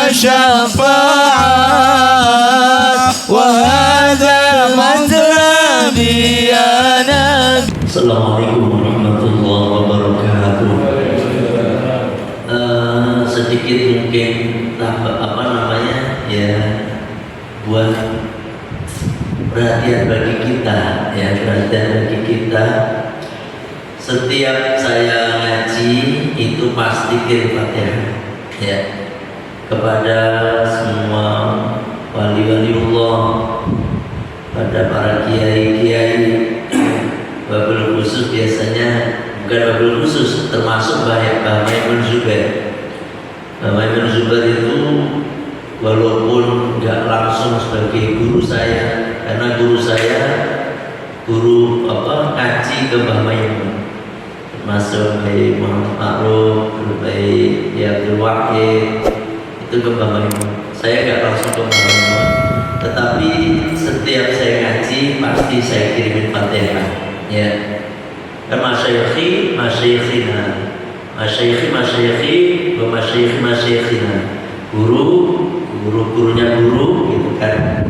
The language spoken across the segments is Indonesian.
الشفاعات وهذا مذهبي أنا. Assalamualaikum warahmatullahi wabarakatuh. Sedikit mungkin buat perhatian bagi kita, Setiap saya ngaji itu pasti kirim Fatihah, kepada semua wali-waliullah, pada para kiai-kiai. Wabil khusus biasanya, bukan wabil khusus, termasuk Mbah Maimun Zubair. Mbah Maimun Zubair itu walaupun nggak langsung sebagai guru saya, karena guru saya ngaji ke Mbah Maimun, termasuk Mbah Muhammad Ma'ruf, Mbah Abdul Wahid, itu ke Mbah Maimun. Saya nggak langsung ke Mbah Maimun, tetapi setiap saya ngaji pasti saya kirimin Fatihah. Masyayikhi masyayikhina, masyayikhi wa masyayikhi, gurunya guru, gitu kan.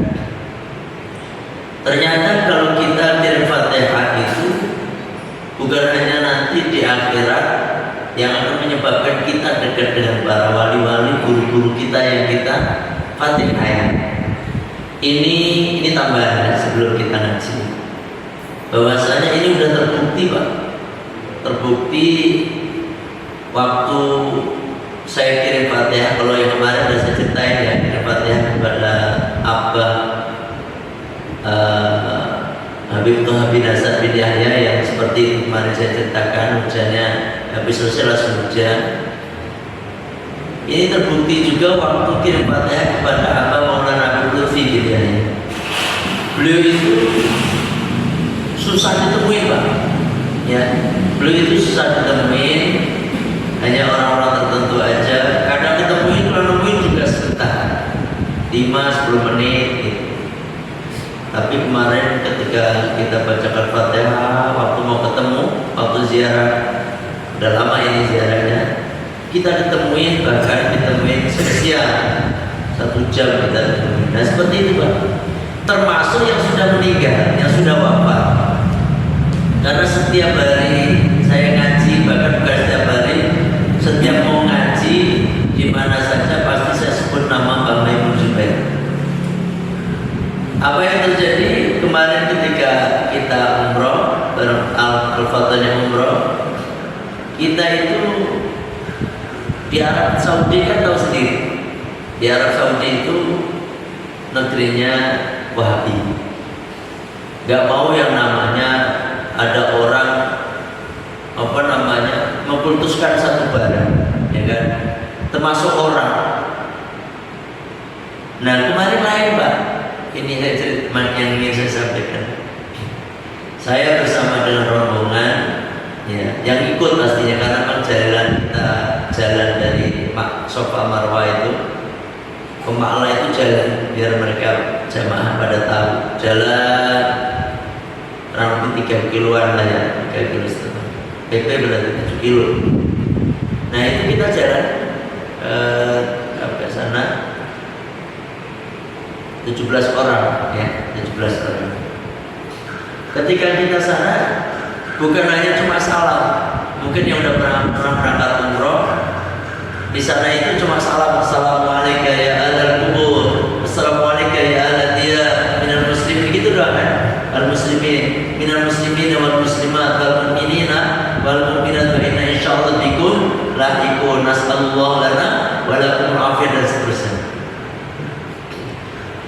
Ternyata kalau kita kirim Fatihah itu bukan hanya nanti di akhirat yang akan menyebabkan kita dekat dengan para wali-wali, guru-guru kita yang kita Fatihah. Ini tambahan sebelum kita ngaji. Bahwasanya ini sudah terbukti, Pak. Terbukti waktu saya kirim Fatihah, kalau yang kemarin sudah saya ceritain ya, kirim Fatihah kepada Abah Habib Toha bin Hasan bin Yahya yang seperti kemarin saya ceritakan, hujannya habis selesai langsung hujan. Ini terbukti juga waktu kirim Fatihah kepada Abah Maulana Abdul Lutfi bin Yahya. Beliau itu susah ditemuin, Pak. Beliau itu susah ditemuin, hanya orang-orang tertentu aja. Kadang ketemuin, kalau nemuin juga sebentar, 5-10 menit gitu. Tapi kemarin ketika kita bacakan Fatihah, waktu mau ketemu, waktu ziarah, udah lama ini ziarahnya, kita ditemuin, bahkan ditemuin spesial 1 jam kita ditemuin. Nah seperti itu, Pak. Termasuk yang sudah meninggal, yang sudah wafat. Karena setiap hari saya ngaji, bahkan bukan setiap hari, setiap mau ngaji di mana saja pasti saya sebut nama Mbah Maimun Zubair. Apa yang terjadi kemarin ketika kita umroh bareng Al-Fatihah umroh, kita itu di Arab Saudi kan tahu sendiri. Di Arab Saudi itu negerinya Wahabi. Gak mau yang namanya ada orang mengkultuskan satu barang, ya kan? Termasuk orang. Nah kemarin lain, Pak. Ini yang ingin saya sampaikan. Saya bersama dengan rombongan, yang ikut pastinya karena kan jalan dari Sofa Marwah itu ke Ma'la itu jalan biar mereka jamaah pada tahu jalan kurang lebih 3 kiloan lah ya, 3 kilo setengah. PP berarti 7 kilo. Nah itu kita jalan sampai sana 17 orang, 17 orang. Ketika kita sana, bukan hanya cuma salam. Mungkin yang udah pernah berangkat umroh, di sana itu cuma salam. Assalamualaikum ya ahlal kubur, assalamualaikum ya ahlal dia minal muslimin, gitu doang kan? Al muslimin minal muslimin wal muslimat wal mu'minina wal mu'minat wa inna insyaallah bikum lahiqun, nasallallahu lana wa lakum afiyah, dan seterusnya.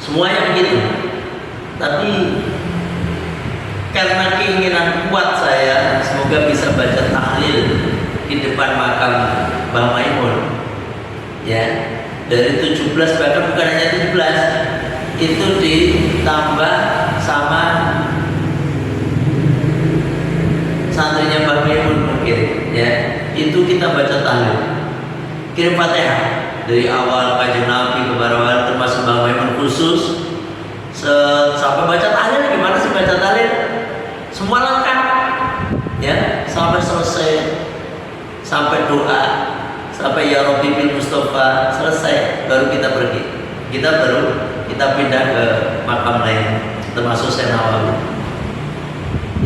Semuanya begitu. Tapi karena keinginan kuat saya semoga bisa baca tahlil di depan makam Mbah Maimun, dari 17, bahkan bukan hanya 17, itu ditambah sama santrinya Mbah Maimun mungkin, itu kita baca tahlil, kirim Fatihah dari awal kajian Nabi ke Barawal, termasuk Mbah Maimun khusus, sampai baca tahlil. Gimana sih baca tahlil? Semua lengkap, sampai selesai, sampai doa sampai ya Rabbi bil Mustafa selesai, baru kita pergi. Kita pindah ke makam lain, termasuk Syekh Nawawi.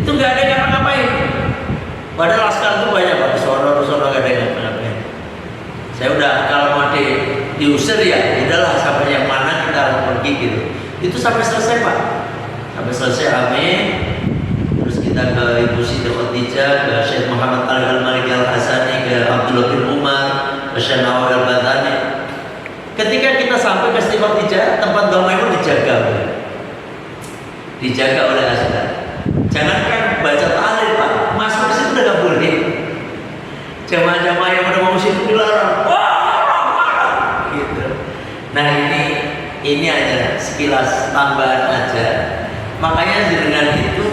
Itu nggak ada yang ngapa-ngapain. Padahal laskar itu banyak Pak, sono nggak ada yang ngapa-ngapain. Saya udah kalau mau diusir ya, udahlah sampai yang mana kita harus pergi gitu. Itu sampai selesai Pak, sampai selesai amin. Terus kita ke Ibu Siti Khadijah, ke Syekh Muhammad Ali Al-Maliki Al-Hasani, ke Abdullah bin Umar, ke Syekh Nawawi Al-Batani. Ketika kita sampai ke Siti Khadijah, tempat doa itu dijaga oleh Asyidah. Jangankan baca tahlil Pak, masuk ke situ udah gak boleh. Jamaah-jamaah yang udah mau situ dilarang. Wah, gitu. Nah ini aja sekilas tambahan aja. Makanya dengan itu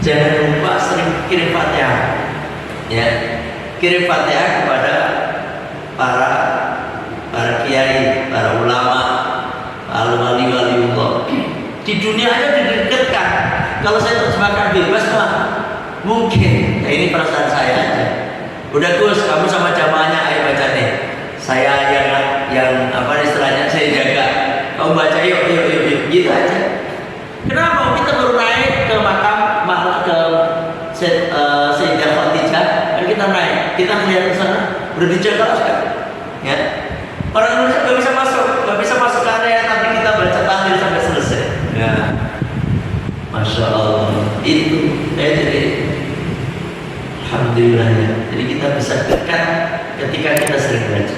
jangan lupa sering kirim Fatihah. Ya, kirim Fatihah kepada para kiai, para ulama, para wali-waliullah. Di dunia aja didekatkan. Kalau saya terjemahkan bebas Pak, mungkin. Nah, ini perasaan saya aja. Udah Gus, kamu sama jamaahnya ayo baca nih. Saya yang apa istilahnya saya jaga. Kamu baca yuk, gitu aja. Kenapa? Kita baru naik ke makam ke Sayyidah Khadijah, kan kita naik, kita melihat ke sana, udah dijaga kan? Ya. Orang Indonesia nggak bisa masuk ke area, tapi kita baca tahlil sampai selesai. Ya. Masya Allah, itu jadi alhamdulillah ya. Jadi kita bisa dekat ketika kita sering baca.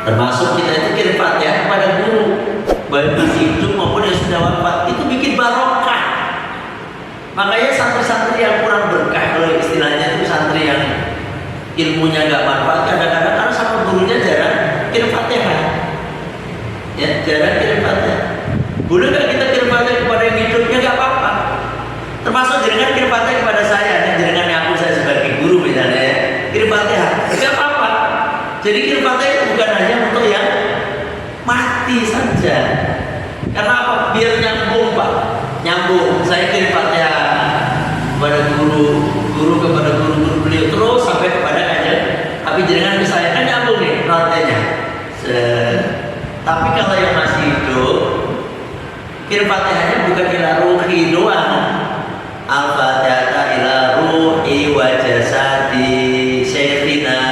Termasuk kita itu kirim Fatihah kepada guru, baik masih hidup maupun yang sudah wafat, itu bikin barokah. Makanya santri-santri yang kurang berkah, kalau istilahnya itu santri yang ilmunya nggak manfaat, kadang-kadang karena sama gurunya jarang kirim Fatihah. Ya, jarang kirim Fatihah. Boleh nggak kita kirim Fatihah kepada yang hidupnya? Nggak apa-apa. Termasuk jenengan kirim Fatihah kepada saya, jenengan ngaku saya sebagai guru misalnya, ya, kirim Fatihah, nggak apa-apa. Jadi kirim Fatihah itu bukan hanya untuk yang mati saja. Karena apa? Biar nyambung Pak, nyambung. Saya kirim Fatihah kepada guru kepada guru beliau terus sampai kepada aja. Tapi jenengan ke saya kan nyambung nih rantainya. Tapi kalau yang masih hidup, kirim Fatihahnya bukan ila ruhi doang. Al-Fatihah ila ruhi wa jasadi syekhina.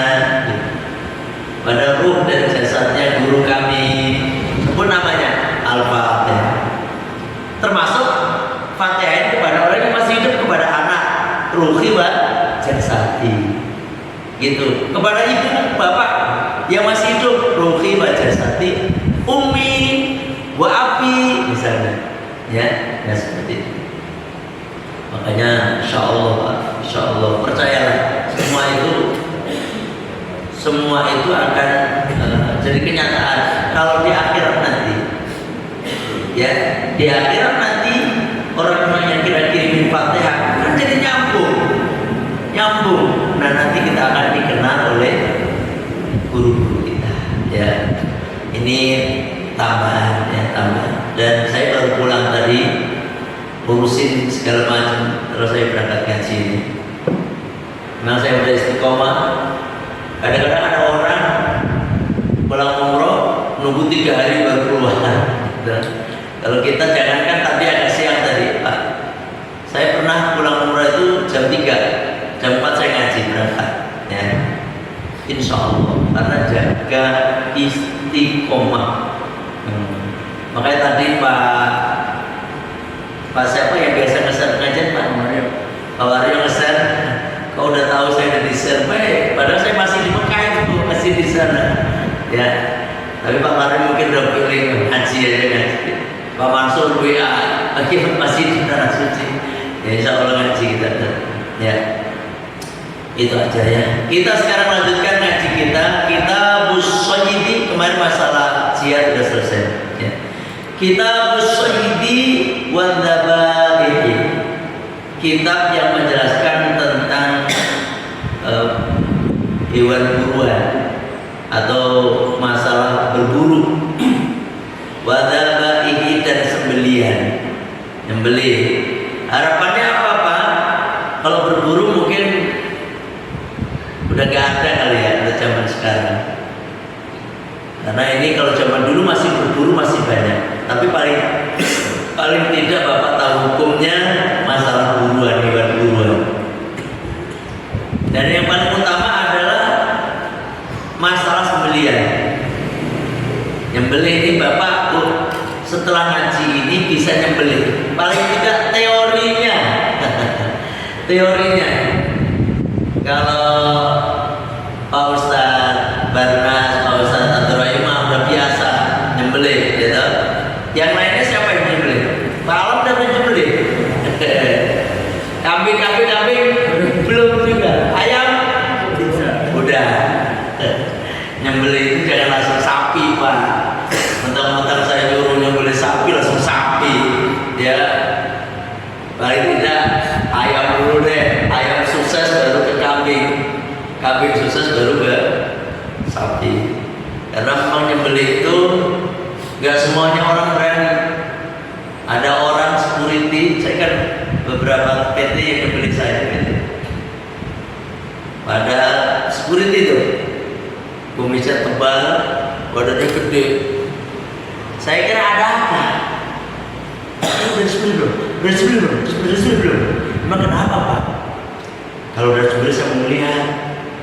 Pada ruh dan jasadnya guru kami. Sebut namanya Al-Fatihah. Termasuk Fatihah kepada orang yang masih hidup, kepada anak ruhi wa jasadi. Gitu. Kepada ibu bapak yang masih hidup ruhi wa jasadi, ummi wa abi misalnya. Ya seperti itu. Makanya insya Allah percayalah semua itu akan jadi kenyataan kalau di akhirat nanti. Ya, di akhirat nanti orang-orang yang kita kirimin Fatihah kan jadi nyambung. Nah nanti kita akan dikenal oleh guru-guru kita. Ya, ini tambahan. Dan saya baru pulang tadi, urusin segala macam, terus saya berangkat ngaji ini. Memang saya udah istiqomah. Kadang-kadang ada orang pulang umroh nunggu 3 hari baru keluar. Kalau kita jangankan tadi agak siang tadi Pak, saya pernah pulang umroh itu jam 3, jam 4 saya ngaji berangkat. Ya, insya Allah karena jaga istiqomah. Makanya tadi Pak siapa yang biasa nge-share pengajian Pak Wario nge-share. Kau udah tahu saya udah di-share, baik. Padahal saya masih di Mekah itu, masih di sana. Ya, tapi Pak Wario mungkin udah pilih ngaji aja ngaji. Pak Mansur WA, masih di tanah suci. Ya insya Allah ngaji kita. Ya, itu aja ya. Kita sekarang lanjutkan ngaji kita. Kitabus Shayyidi, kemarin masalah jihad sudah selesai. Ya. Kitabus Shayyidi wa Dzabaihi. Kitab yang menjelaskan tentang hewan buruan atau masalah berburu, wadabaihi dan sembelihan, nyembelih. Harapannya apa Pak? Kalau berburu mungkin udah gak ada kali ya, udah zaman sekarang. Tapi paling paling tidak Bapak tahu hukumnya masalah buruan, hewan buruan. Dan yang paling utama adalah masalah sembelihan. Nyembelih ini Bapak tuh setelah ngaji ini bisa nyembelih. Paling tidak teorinya. Teorinya. Kalau Pak Ustadz Barnas, Pak Ustadz Abdul Rahim udah biasa nyembelih, gitu. Yang lainnya siapa yang nyembelih? Pak Alam udah nyembelih. Kambing belum juga. Ayam udah. Nyembelih itu jangan langsung sapi, Pak. Mentang-mentang saya nyuruh nyembelih sapi langsung sapi, ya. Paling tidak ayam dulu deh. Ayam sukses baru ke kambing. Kambing sukses baru ke sapi. Karena memang nyembelih itu nggak semuanya orang berani. Ada orang security, saya kan beberapa PT yang nyembelih saya gitu. Pada security itu kumisnya tebal, badannya gede. Saya kira ada apa? Udah disembelih belum? Emang kenapa Pak? Kalau udah disembelih saya mau melihat.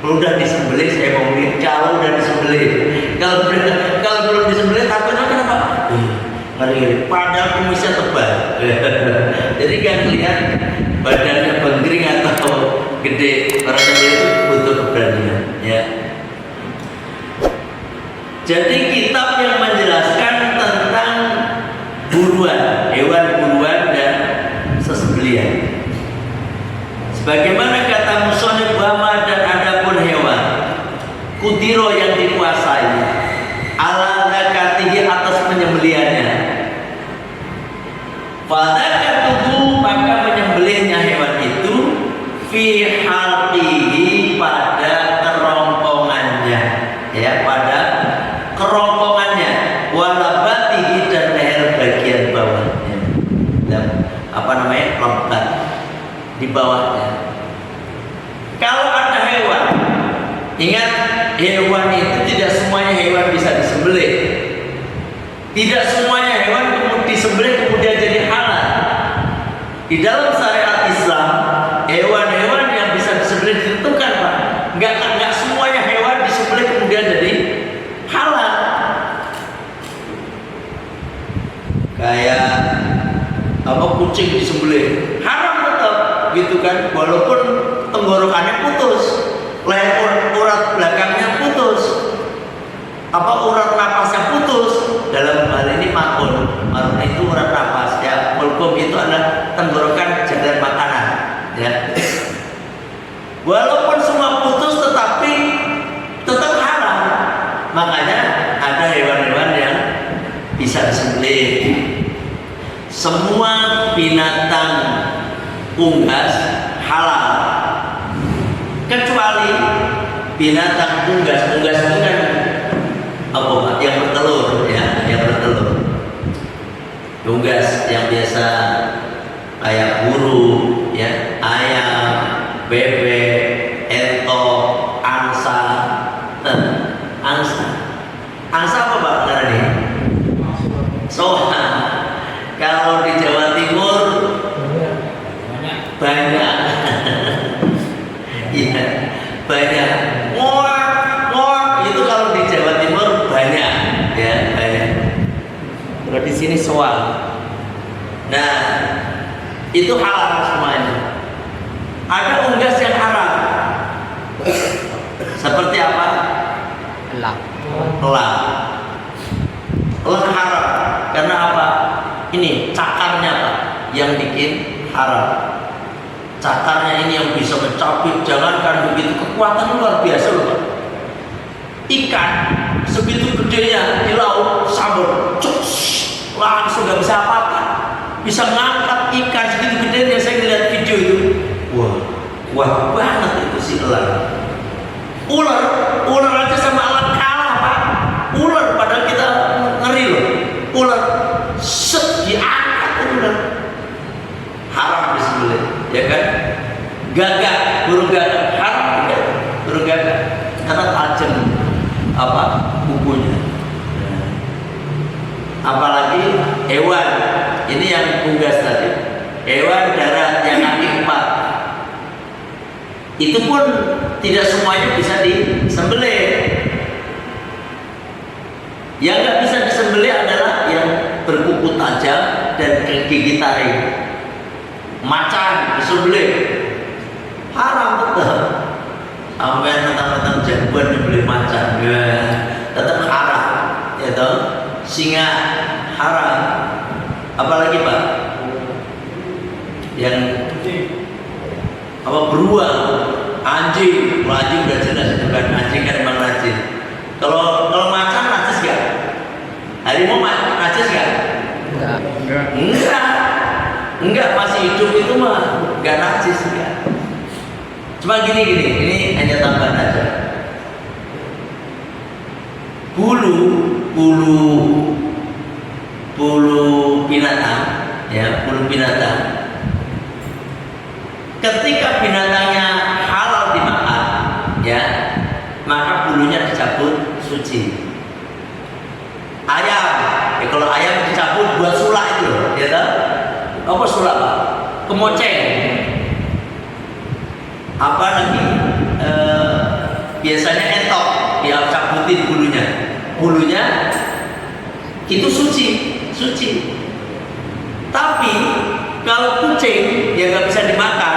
Kalau udah disembelih saya mau melihat. Kalau udah disembelih, kalau belum disembelih takutnya kenapa? Ngeri. Padahal kumisnya tebal. Jadi kan lihat badannya benggring atau gede. Orang nyembelih itu butuh keberanian, ya. Jadi kitab yang menjelaskan tentang buruan, hewan buruan dan sesembelihan. Sebagaimana kata musonif Bama dan adapun hewan kudiro yang dikuasai ala zakatihi atas penyembelihannya. Fadzakat tubuh maka menyembelihnya hewan itu fi halqihi pada kerongkongannya, ya, pada kerongkongannya, walabatihi dan leher bagian bawahnya, dan lebat di bawahnya. Kalau ada hewan, ingat hewan itu tidak semuanya hewan bisa disembelih. Tidak semuanya hewan disembelih kemudian jadi halal. Di dalam syariat Islam, hewan-hewan yang bisa disembelih ditentukan, Pak. Enggak semuanya hewan disembelih kemudian jadi halal. Kayak kucing disembelih haram tetap gitu kan, walaupun tenggorokannya putus, leher urat belakangnya putus, urat napasnya putus. Dalam hal ini makul itu urat napas, ya. Kulkum itu adalah tenggorokan jalan makanan, ya. Walaupun semua putus tetapi tetap haram. Makanya ada hewan-hewan yang bisa disembelih. Semua binatang unggas halal kecuali binatang unggas itu kan yang bertelur, ya, yang bertelur. Unggas yang biasa kayak burung, ya, ayam, bebek, entok, angsa. Angsa apa Pak ini? Soha. Kalau di Jawa Timur banyak. Iya, banyak. Ngor itu kalau di Jawa Timur banyak, ya, banyak. Kalau di sini soal. Nah, itu halal semuanya. Ada unggas yang haram. Seperti apa? Elang haram. Karena apa? Ini cakarnya Pak yang bikin haram. Cakarnya ini yang bisa mencabik, jangankan begitu, kekuatan luar biasa loh Pak. Ikan segitu gedenya di laut, sambal, langsung gak bisa apa-apa. Bisa ngangkat ikan segitu gedenya. Saya ngeliat video itu, wah banget itu si elang. Ular aja sama alat kalah Pak. Ular padahal kita ngeri loh. Ular diangkat ular, haram disembelih, ya kan? Gagak, burung gagak haram juga, burung gagak karena tajam kukunya. Apalagi hewan. Ini yang unggas tadi. Hewan darat yang kaki 4. Itu pun tidak semuanya bisa disembelih. Yang nggak bisa disembelih adalah yang berkuku tajam dan gigi taring. Macan disembelih haram tetap. Sampai tentang jagoan dibeli macan, ya, tetap haram. Ya toh, singa haram. Apalagi Pak? Yang apa beruang, anjing, anjing udah jelas itu kan, anjing kan memang najis. Kalau macan najis gak? Harimau najis gak? Enggak, masih hidup itu mah gak najis ya. Cuma gini, ini hanya tambahan aja. Bulu binatang, ya, bulu binatang. Ketika binatangnya halal dimakan, ya, maka bulunya dicabut suci. Ayam, ya kalau ayam dicabut buat sulak itu, ya tahu? Apa sulak Pak? Kemoceng. Apa lagi? Biasanya entok, dia cabutin bulunya itu suci. Tapi kalau kucing yang nggak bisa dimakan,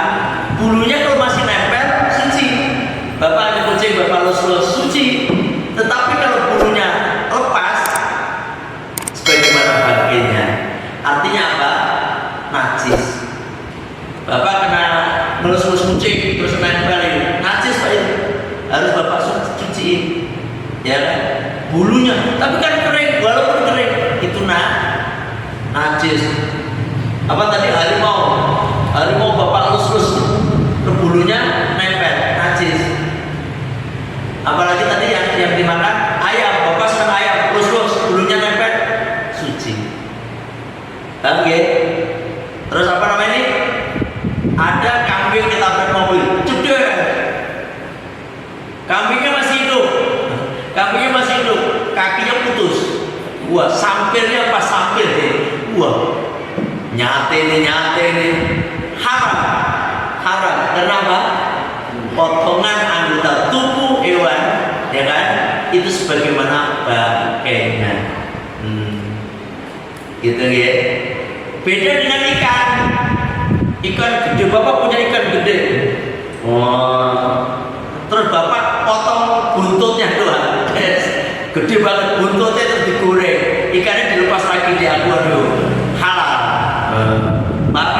bulunya kalau masih nempel suci. Bapak ada kucing, bapak los suci. Tetapi kalau bulunya lepas, sebagaimana bagiannya, artinya apa? Najis. Bapak kena ngelus-ngelus kucing terus nempelin, najis Pak itu. Harus bapak cuciin, ya kan? Bulunya, tapi kan kering, walaupun kering itu najis. Apa tadi harimau bapak lus-lus, bulunya nempel, najis. Apalagi tadi yang dimakan ayam, bapak senang ayam, lus-lus, bulunya nempel, suci. Oke. Terus apa namanya ini? Ada kambing ditabrak mobil, cedek. Kambingnya masih hidup, kakinya putus. Wah, sampirnya pas sampir deh. Wah, nyate nih, haram. Kenapa? Potongan anggota tubuh hewan, ya kan? Itu sebagaimana bangkainya. Gitu ya. Beda dengan ikan gede. Bapak punya ikan gede. Terus bapak potong buntutnya doang. Gede banget buntutnya terus digoreng. Ikannya dilepas lagi di akuarium. Halal. Maaf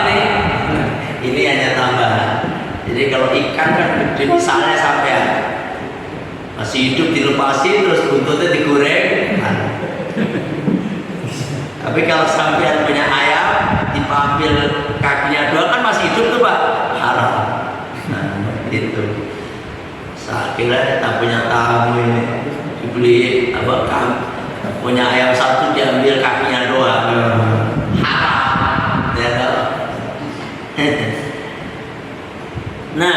ini hanya tambahan. Jadi kalau ikan kan gede, misalnya sampai masih hidup dilepasin terus buntutnya digoreng. Tapi kalau sampean punya ayam, diambil kakinya doang kan masih hidup tuh Pak, haram. Itu. Saya kira tak punya tamu ini dibeli apa kan? Punya ayam satu diambil kakinya doang, haram. Ya tahu. Nah,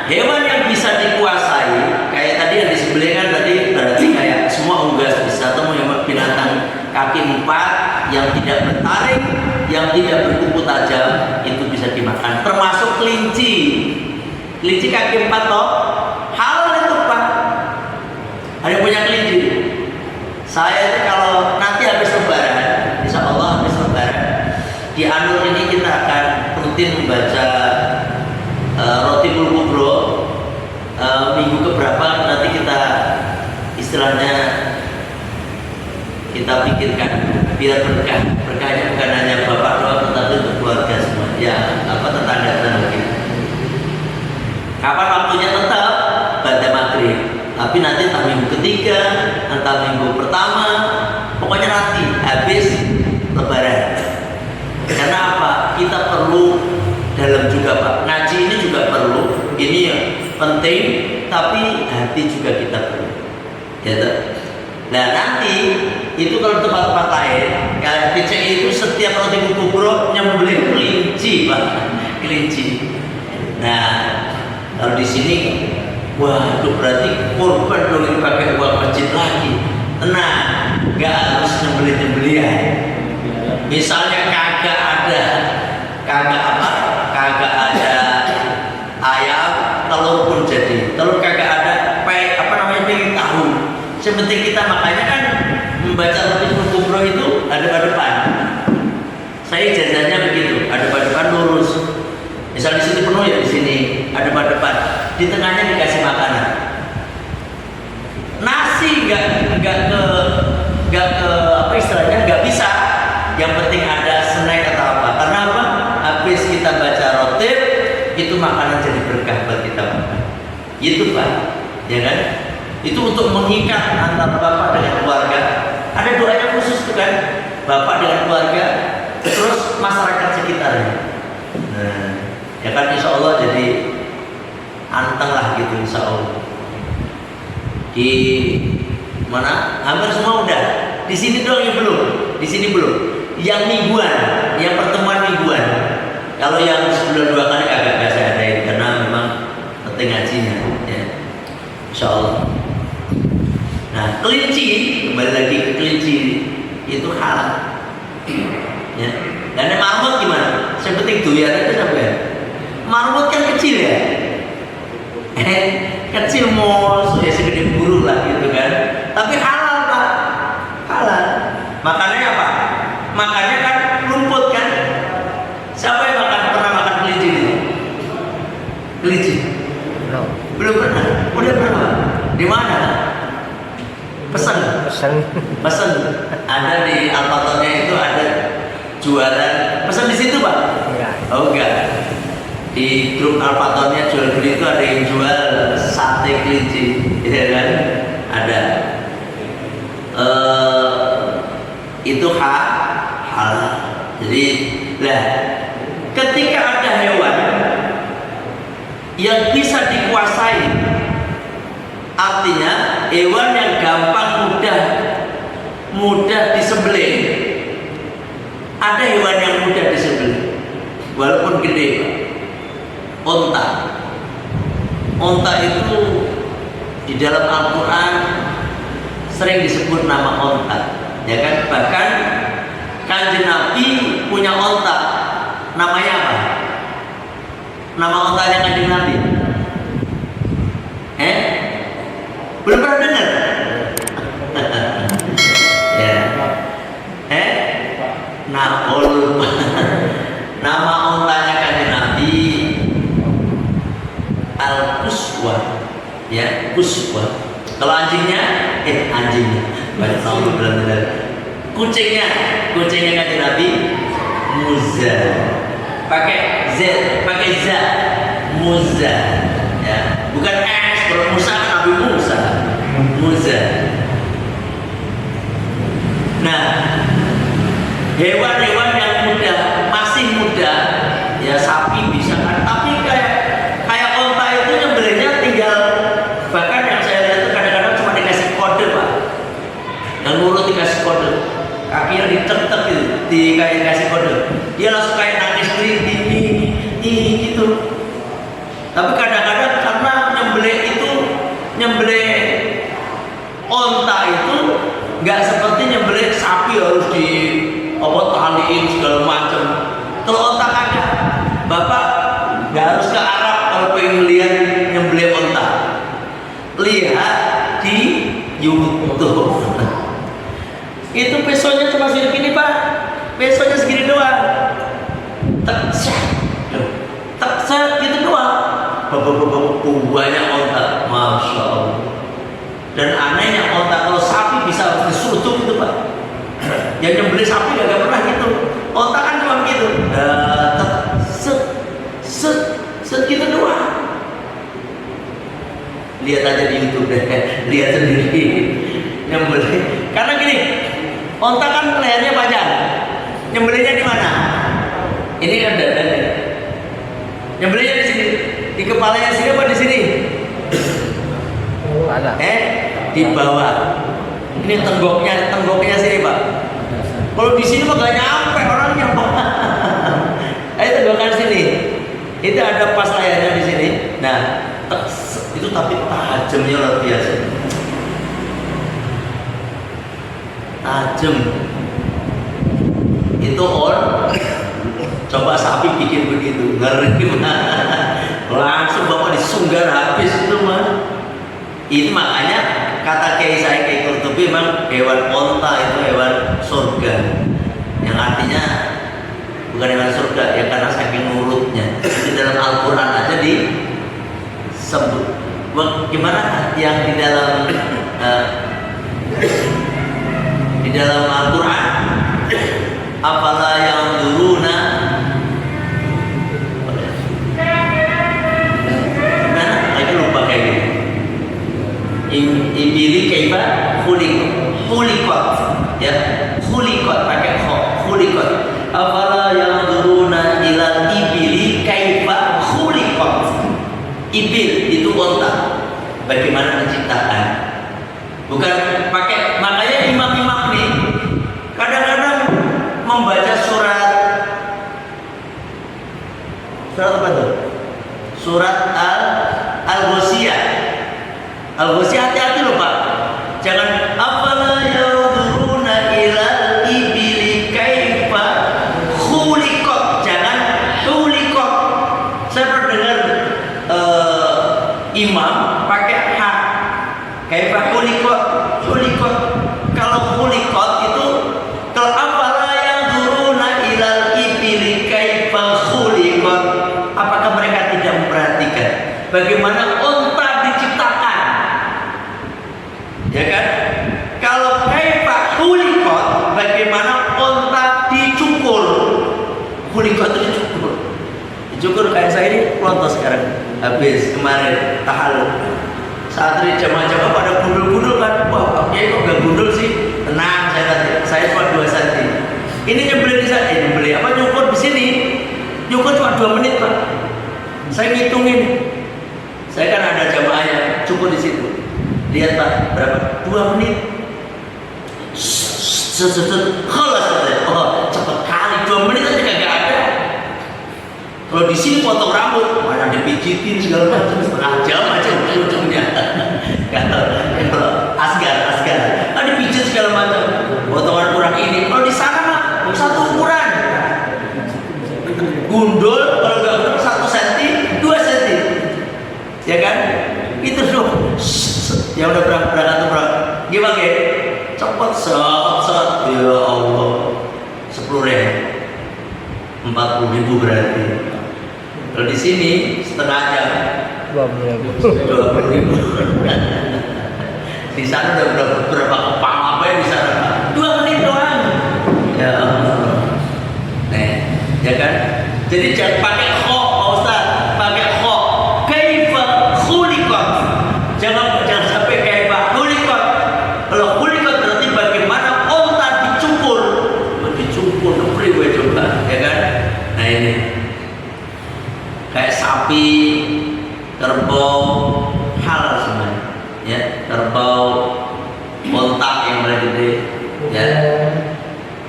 hewan yang bisa dikuasai, kayak tadi yang disembelih kan tadi berarti kayak semua unggas bisa, atau hewan binatang kaki 4 yang tidak bertaring, yang tidak berkuku tajam, itu bisa dimakan. Termasuk kelinci kaki 4 toh, halal itu Pak. Ada punya kelinci. Saya itu kalau nanti habis lebaran, insya Allah habis lebaran, di Anur ini kita akan rutin membaca Rotibul Kubro. Minggu keberapa nanti kita istilahnya kita pikirkan biar berkahnya bukan hanya bapak doang tetapi untuk keluarga semua, ya apa tetangga kita. Kapan waktunya? Tetap pada maghrib, tapi nanti entah minggu ketiga, entah minggu pertama, pokoknya nanti habis lebaran. Karena apa? Kita perlu dalam juga Pak, ngaji ini juga perlu, ini yang penting, tapi hati juga kita perlu, ya toh? Nah nanti itu kalau tempat-tempat lain kayak PCI itu setiap Rotibul Kubro nyembelih kelinci Pak, kelinci. Nah kalau di sini, waduh berarti korban dong ini pakai uang masjid lagi. Tenang, nggak harus nyembelih-nyembelihan. Misalnya kagak ada ayam, telur pun jadi. Telur kagak ada, pengen tahu. Sepenting kita makanya kan membaca Rukyatul Kubra itu ada pada depan. Saya jazanya begitu, ada pada depan lurus. Misal di sini penuh ya di sini, ada pada depan. Di tengahnya dikasih makanan. Nasi nggak ke apa istilahnya nggak bisa. Yang penting ada snack atau apa. Karena apa? Habis kita baca rotib itu makanan jadi berkah buat kita makan. Itu Pak, ya kan? Itu untuk mengikat antara bapak dengan keluarga. Ada doanya khusus tuh kan, bapak dengan keluarga, terus masyarakat sekitarnya. Nah, ya kan insya Allah jadi anteng lah gitu insya Allah. Di mana? Hampir semua udah. Di sini doang yang belum. Di sini belum. Yang mingguan, yang pertemuan mingguan. Kalau yang sebulan 2 kali agak saya adain karena memang penting ngajinya. Ya. Insya Allah. Nah, kelinci, kembali lagi ke kelinci itu halal. Ya. Dan yang marmut gimana? Yang penting doyan itu sampai. Marmut kan kecil ya. Kecil mos, ya segede burung lah gitu kan. Tapi halal Pak, halal. Makannya apa? Makannya kan rumput kan. Siapa yang pernah makan kelinci itu? Kelinci? Belum pernah. Udah pernah? Di mana? Pesan. Ada di Alpatonnya itu ada jualan. Pesan di situ Pak? Enggak. Oh enggak. Di grup Alpatonnya jual beli itu ada yang jual sate kelinci, ya kan? Ada. Itu halal. Jadi, ketika ada hewan yang bisa dikuasai, artinya hewan yang gampang mudah disembelih. Ada hewan yang mudah disembelih, walaupun gede Pak. Onta itu di dalam Al-Quran sering disebut nama onta, ya kan? Bahkan Kanjeng Nabi punya onta, namanya apa? Nama ontanya Kanjeng Nabi? Belum pernah dengar? Ya. Nama ontanya Kanjeng Nabi Al-Quswa, ya, Quswa. Kalau anjingnya, banyak tahu benar-benar. Kucingnya Kanjeng Nabi Muza, pakai Z, Muza, ya, bukan S. Kalau Musa Nabi Musa, Muza. Nah, hewan-hewan yang masih muda, ya sapi bisa kan, tapi kayak onta itu nyembelihnya tinggal, bahkan yang saya lihat itu kadang-kadang cuma dikasih kode Pak, yang nurut dikasih kode, kakinya dicek-cek gitu, dikasih kode, dia langsung kayak nangis ini gitu. Tapi kadang-kadang karena nyembelih onta itu nggak seperti nyembelih sapi harus taliin segala macam. Kalau onta kagak, Bapak nggak harus ke Arab kalau pengen lihat nyembelih onta. Lihat di YouTube. Itu pesonya cuma segini Pak, pesonya segini doang. Tekset gitu doang. Banyak onta, masya Allah. Dan anehnya onta, kalau sapi bisa disuruh gitu Pak. Yang nyembelih sapi gak pernah gitu. Onta kan cuma begitu. Set gitu doang. Lihat aja di YouTube deh, lihat sendiri. Nyembelih. Karena gini, onta kan lehernya panjang. Nyembelihnya di mana? Ini kan dadanya. Nyembelihnya di sini. Di kepalanya sini apa di sini? Di bawah. Ini tenggoknya sini Pak. Kalau di sini mah gak nyampe orangnya Pak. Ayo tenggokan sini. Itu ada pas layarnya di sini. Nah, itu tapi tajamnya luar biasa. Tajam. itu coba sapi bikin begitu, ngeri langsung bapak disunggar habis itu mah. Itu makanya kata Kiai saya Kiai Qurtubi memang hewan onta itu hewan surga, yang artinya bukan hewan surga ya karena saking nurutnya. Di dalam Al-Quran aja disebut. Gimana yang di dalam Al-Quran, apala yang duruna lagi lupa kayak gitu. Ibili kaifa khuliqat ya, khuliqat pakai khuliqat. Afala yanzuruna ilal ibili kaifa khuliqat. Ibil itu unta, bagaimana diciptakan. Bukan pakai, makanya imam-imam nih kadang-kadang membaca surat apa tuh? Surat Al-Ghasyiyah. Al-Ghasyiyah, hati-hati loh Pak. Jangan afala yanzuruna ilal ibili kaifa khuliqat. Jangan khuliqat. Saya pernah dengar imam pakai ha. Kaifa khuliqat. Kalau khuliqat itu, kalau afala yanzuruna ilal ibili kaifa khuliqat, apakah mereka tidak memperhatikan bagaimana unta diciptakan? Ya kan? Kalau kaifa khuliqat, bagaimana unta dicukur? Khuliqat itu dicukur kayak saya ini pelontos sekarang. Habis kemarin tahallul, santri jamaah-jamaah pada gundul-gundul kan. Wah, Pak Kiai kok gak gundul sih? Tenang, saya cuma 2 cm. Ini nyembelih di sana, nyembelih apa, nyukur di sini. Nyukur cuma 2 menit Pak. Saya ngitungin. Saya kan ada jamaah yang cukur di situ. Lihat Pak, berapa? 2 menit. Khalas katanya. Oh, cepet kali, 2 menit aja kagak ada. Kalau di sini potong rambut, mana dipijitin segala macam, setengah jam aja ujungnya. Kalau asgar, dipijit segala macam, potongan kurang ini. Kalau di sana mah 1 ukuran. Gundul kalau nggak gundul 1 cm, 2 cm, ya kan? Itu dong. Ya udah berangkat tuh gimana ya? Cepet set, ya Allah. 10.000, 40.000 berarti. Kalau di sini setengah jam 20.000. Di sana udah berapa kepala apa ya di sana? 2 menit doang. Ya Allah. Nah, ya kan? Jadi jangan pakai kho, Pak Ustaz. Pakai kho. Kaifa khuliqat. Jangan sampai kaifa khuliqat. Kalau khuliqat berarti bagaimana unta dicukur. Dicukur priwe coba, ya kan? Nah ini. Kayak sapi, kerbau, halal semuanya, ya, kerbau, ontak yang mulai gede, ya,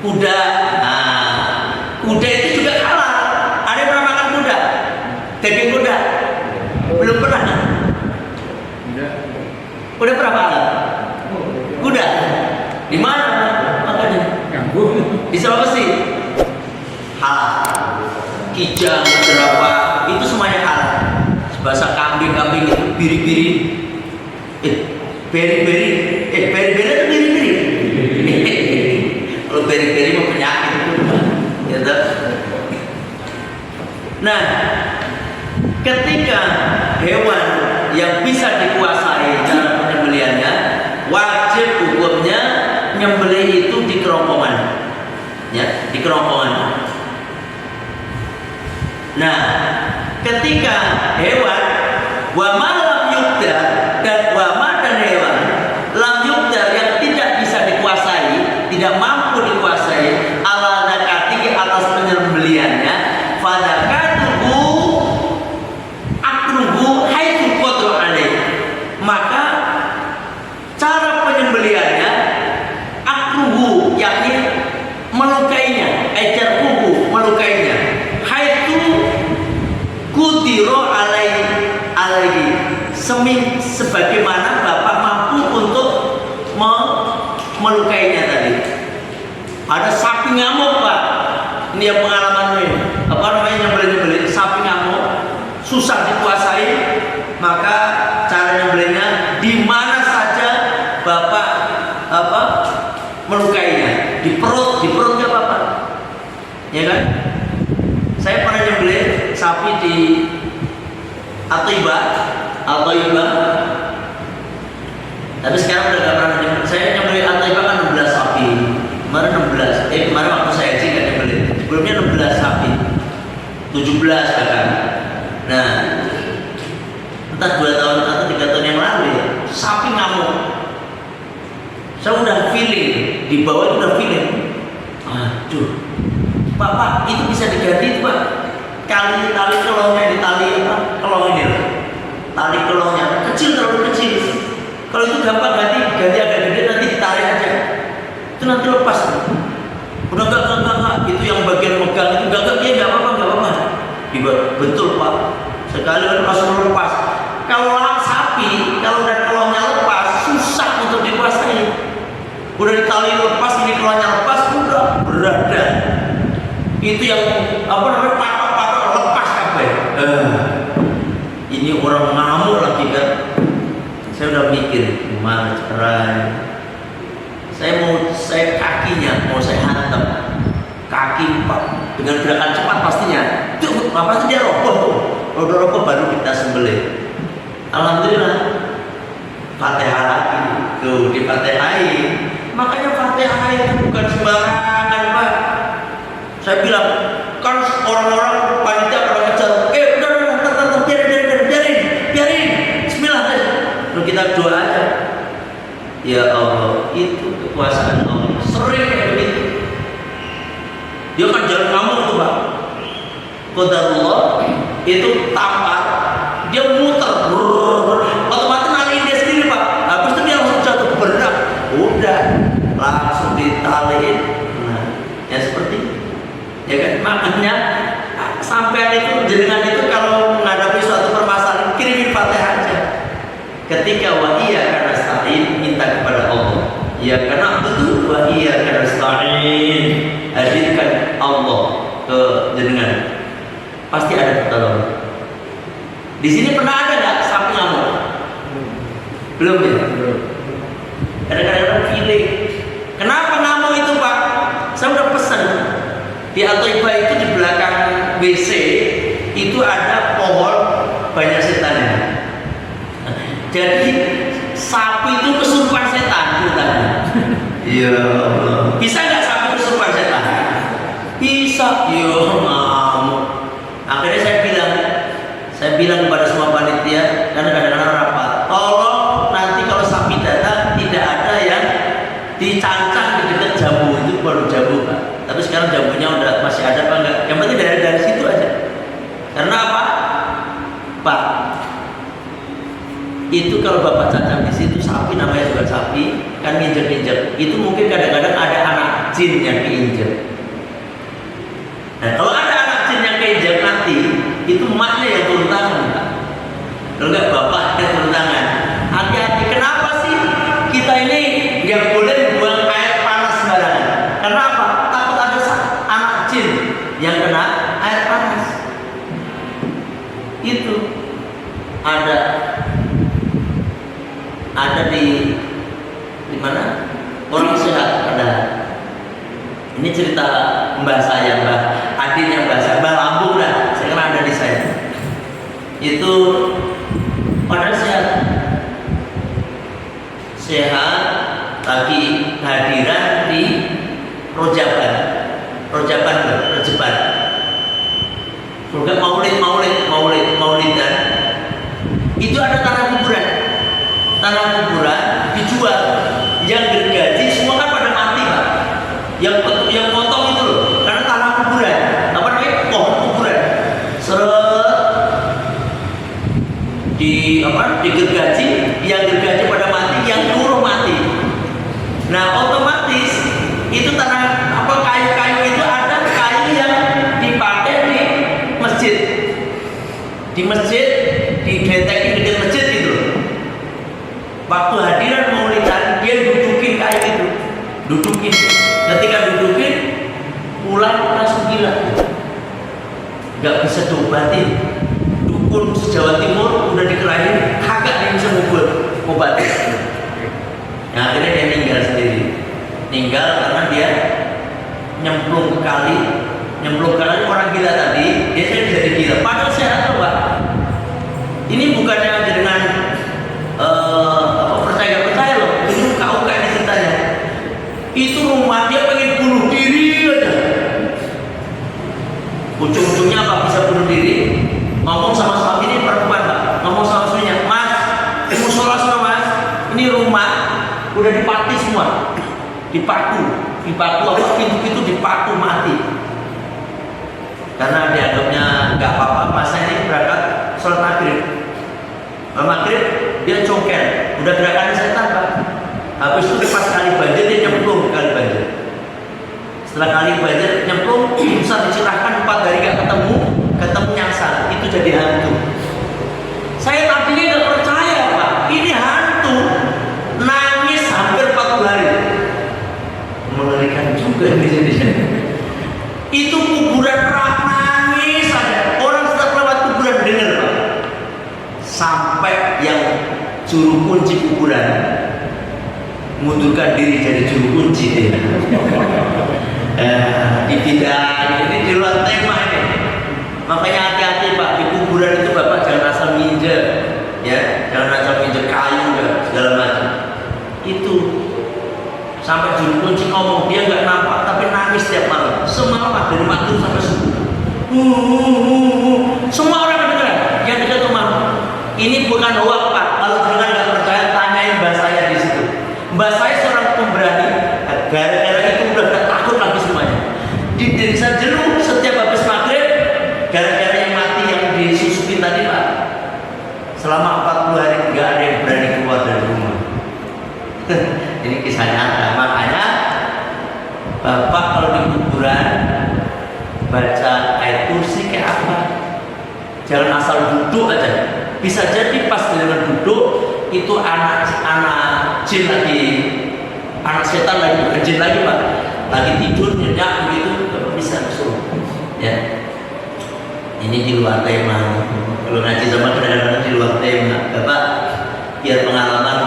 kuda, kuda itu juga halal. Ada yang pernah makan kuda? Daging kuda? Belum pernah? Udah pernah makan? Kuda? Di mana makannya? Di Sulawesi? Halal. Kijang, berapa? Itu semuanya halal. Bahasa kambing itu biri-biri. Beri-beri itu biri-biri. Kalau beri-beri mau penyakit itu, ya toh? Nah, ketika hewan yang bisa dikuasai cara penyembelihannya, wajib hukumnya nyembelih itu di kerongkongan, ya, di kerongkongan. Nah, ketika hewan wama lam yukda dan wama dan hewan lam yukda yang tidak bisa dikuasai, tidak mampu dikuasai ala zakati atas penyembelihannya, fadakatuhu akruhu haitsu qadra alaih, maka cara penyembelihannya akruhu yakni melukainya, ejarkuhu melukainya, kudiro alaihi sebagaimana Bapak mampu untuk melukainya tadi. Ada sapi ngamuk Pak, dia pengalaman ini, apa namanya, nyembelih sapi ngamuk susah dikuasai, maka cara nyembelihnya di mana saja bapak melukainya, di perut nggak apa-apa, ya kan? Saya pernah nyembelih sapi di Atoibah, tapi sekarang udah nggak pernah nyembelih. Saya nyembelih Atoibah kan 16 sapi, kemarin waktu saya haji nggak nyembelih, sebelumnya 16 sapi, 17 bahkan. Nah, entah 2 tahun atau 3 tahun yang lalu ya, sapi ngamuk. Saya udah feeling, di bawah itu udah feeling. Aduh, Pak, itu bisa diganti Pak. Tali kelongnya di kelong ini loh. Tali kelongnya kecil, terlalu kecil. Kalau itu gampang ganti agak gede, nanti ditarik aja. Itu nanti lepas. Udah enggak, itu yang bagian megang itu enggak, dia enggak apa-apa. Betul Pak. Sekali langsung lepas. Kalau sapi, kalau udah kelongnya lepas, susah untuk dikuasai. Udah ditali lepas, ini kelongnya lepas, udah berada. Itu yang patok lepas kabeh. Ini orang ngamuk lagi kan. Saya udah mikir gimana caranya. Saya kakinya mau saya hantam. Kaki Pak dengan gerakan cepat pastinya. Tuh, pasti dia roboh tuh. Udah roboh baru kita sembelih. Alhamdulillah. Fatihah lagi. Tuh difatihain. Makanya Fatihah itu bukan sembarangan Pak. Saya bilang, kan orang-orang panitia pada ngejar, udah, biarin, bismillah deh. Lalu kita doa aja. Ya Allah, itu kekuasaan Allah. Sering kayak begitu. Dia kan jalan ngamuk tuh Pak. Qadarullah itu tampar, dia muter, otomatis naliin dia sendiri Pak. Habis itu dia langsung jatuh berenang. Udah, langsung ditaliin. Nah, ya seperti itu. Ya kan, makanya sampai itu jenengan itu kalau menghadapi suatu permasalahan kirimin Fatihah aja. Ketika wa iyyaka nasta'in, minta kepada Allah. Ya karena betul wa iyyaka nasta'in, hadirkan Allah ke jenengan. Pasti ada pertolongan. Di sini pernah ada nggak sapi ngamuk? Belum ya? Kadang-kadang feeling. Kenapa ngamuk itu Pak? Saya udah pesan. Di Atoibah itu di belakang WC itu ada pohon banyak setannya. Jadi sapi itu kesurupan setan katanya. Iya. Bisa nggak sapi kesurupan setan? Bisa. Yo ngamuk. Akhirnya saya bilang kepada semua panitia, karena kadang-kadang rapat, tolong nanti kalau sapi datang tidak ada yang dicancang di dekat jambu, itu baru jambu Pak. Tapi sekarang jambunya udah masih ada apa enggak? Yang penting dari situ aja. Karena apa? Pak, itu kalau Bapak cancang di situ sapi, namanya juga sapi, kan nginjek-nginjek. Itu mungkin kadang-kadang ada anak jin yang diinjek. Nah, kalau ada anak jin yang keinjek nanti, itu emaknya yang turun tangan Pak. Kalau enggak Bapak yang turun tangan. Hati-hati. Kenapa sih kita ini nggak boleh buang air panas sembarangan? Karena apa? Takut ada anak jin yang kena air panas. Itu ada di mana? Orang sehat ada. Ini cerita mbah saya, mbah adiknya mbah saya, mbah Lambung dah. Sekarang ada di saya. Itu pada sehat lagi kehadiran di Rojaban, program maulidan. Itu ada tanah kuburan dijual. Yang gergaji semua kan pada mati Pak. Yang potong itu loh, karena tanah kuburan, apa namanya, pohon kuburan. Digergaji, yang gergaji pada mati, yang nyuruh mati. Nah otomatis itu tanah kayu-kayu itu ada kayu yang dipakai di masjid, digentekin dekat masjid itu. Waktu hadiran maulidan dia dudukin kayu itu, ketika dudukin pulang langsung gila, nggak bisa diobatin. Dukun se-Jawa Timur udah dikerahin, kagak dia bisa ngobatin. Nah, akhirnya dia meninggal sendiri. Meninggal karena dia nyemplung ke kali orang gila tadi, dia jadi gila. Padahal sehat loh, Pak. Ini bukannya dengan percaya loh. Ini kau kayak ceritanya. Itu rumah dia pengen bunuh diri aja. Ujung-ujungnya apa? Bisa bunuh diri. Ngomong sama suami ini perempuan, Pak. Ngomong sama suaminya, Mas, musola sama Mas. Ini rumah udah dipati semua, dipaku apa pintu-pintu dipaku mati. Karena dianggapnya nggak apa-apa, masa ini berangkat sholat maghrib. Maghrib dia congkel, udah gerakan setan, Pak. Habis itu pas kali banjir dia nyemplung kali banjir. Setelah kali banjir nyemplung, bisa dicerahkan 4 hari nggak ketemu nyasar, itu jadi hantu. Saya tadinya nggak percaya, Pak. Ini hantu, nangis hampir 40 hari. Mengerikan juga di sini. Itu kuburan nangis ada. Orang setiap lewat kuburan dengar, Pak. Sampai yang juru kunci kuburan mundurkan diri jadi juru kunci dia. Di bidang ini di luar tema ini. Makanya hati-hati, Pak, di kuburan itu Bapak jangan asal minjem, ya, jangan asal minjem kayu dan segala macam. Itu sampai juru kunci ngomong dia nggak nampak tapi nangis tiap malam, semalam dari maghrib sampai subuh. Semua orang kedengeran yang dekat rumah. Ini bukan hoak, Pak. Kalau jangan nggak percaya, tanyain mbak saya di situ. Mbak saya seorang pemberani. Gara-gara itu udah gak takut lagi semuanya. Di desa Jeru setiap habis maghrib, gara-gara yang mati yang disusupin tadi, Pak, selama 40 hari nggak ada yang berani keluar dari rumah. Ini kisah nyata. Makanya Bapak kalau di kuburan baca ayat kursi kayak apa? Jangan asal duduk aja. Bisa jadi pas dengan duduk itu anak jin lagi, anak setan lagi berjin lagi, Pak, lagi tidur nyenyak begitu, Bapak bisa suruh. Ya, ini di luar tema. Kalau ngaji sama kadang-kadang di luar tema, Bapak biar pengalaman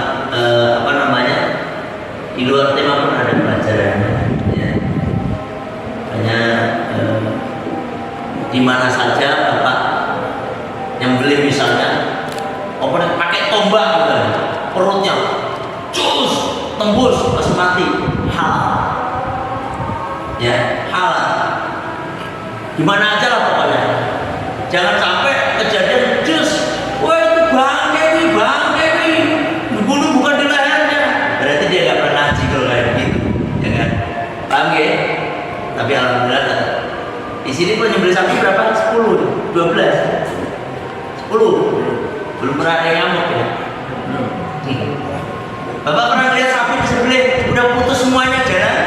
di luar tema pun ada pelajaran. Ya, hanya di mana saja Bapak yang beli misalnya pakai tombak gitu, perutnya cus tembus pas mati, halal, ya, halal. Gimana aja lah pokoknya, jangan sampai kejadian cus, wah itu bangke nih, dibunuh bukan di lehernya, berarti dia nggak pernah ngaji kalau kayak begitu, ya kan? Paham ya? Tapi alhamdulillah di sini pun nyembelih sapi berapa? 10, 12, 10. Belum pernah ada yang ngamuk ya. Bapak pernah lihat sapi disembelih udah putus semuanya jalan?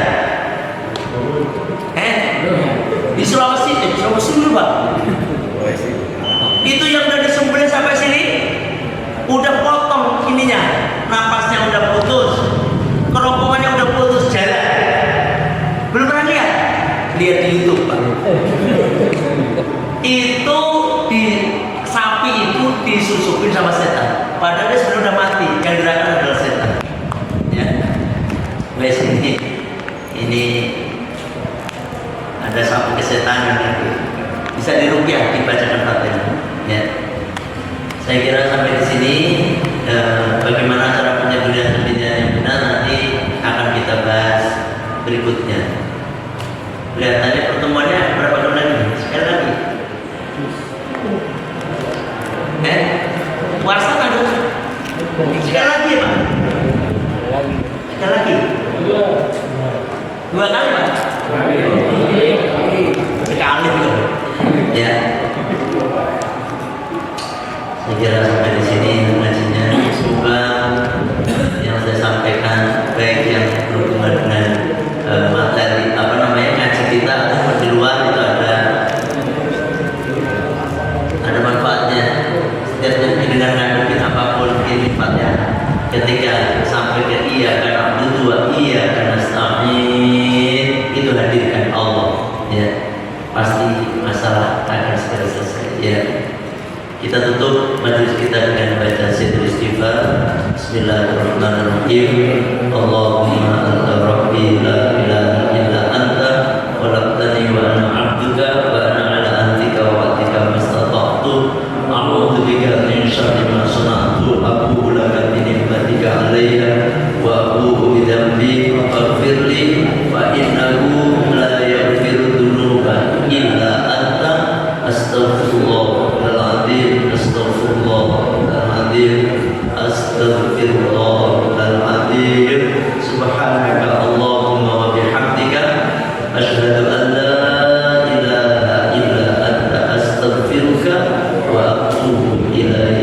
Di Sulawesi dulu, Pak. Itu yang udah disembelih sampai sini udah potong ininya, napasnya udah putus, kerongkongannya udah putus jalan. Belum pernah lihat? Lihat di YouTube, Pak. Itu sapi itu disusupin sama setan. Padahal dia sebenarnya udah mati. Yang gerakan adalah setan. Ya, wes ini ada sapi kesetanan nanti. Bisa diruqyah, dibacakan Fatihah. Ya, saya kira sampai di sini bagaimana cara penyembelihan yang benar nanti akan kita bahas berikutnya. Kelihatannya pertemuannya berapa kali lagi? Sekali lagi. Puasa kan? Sekali lagi, Pak. Sekali lagi. 2 kali, Pak. Sekali gitu. Ya. Saya kira sampai di sini ngajinya. Semoga yang saya sampaikan baik yang berhubungan dengan materi ngaji kita atau di luar itu ada manfaatnya. Setiap dengan ngadepin apapun sifatnya, ketika sampai ke iya karena abdu wa iya karena nasta'in, itu hadirkan Allah, Kita tutup majelis kita dengan baca zikir istighfar. Bismillahirrahmanirrahim. Allahumma anta rabbi la ilaha illa anta khalaqtani wa ana 'abduka wa ana 'ala ahdika wa wa'dika mastata'tu. A'udzu bika min syarri ma sana'tu. Abu'u laka bi ni'matika 'alayya wa abu'u bi dhanbi faghfirli fa innahu la yaghfiru dzunuba illa anta. Astaghfirullahaladzim, astaghfirullahaladzim, astaghfirullahaladzim. Subhanaka Allahumma wa bihamdika asyhadu an la ilaha illa anta astaghfiruka wa atubu ilaik.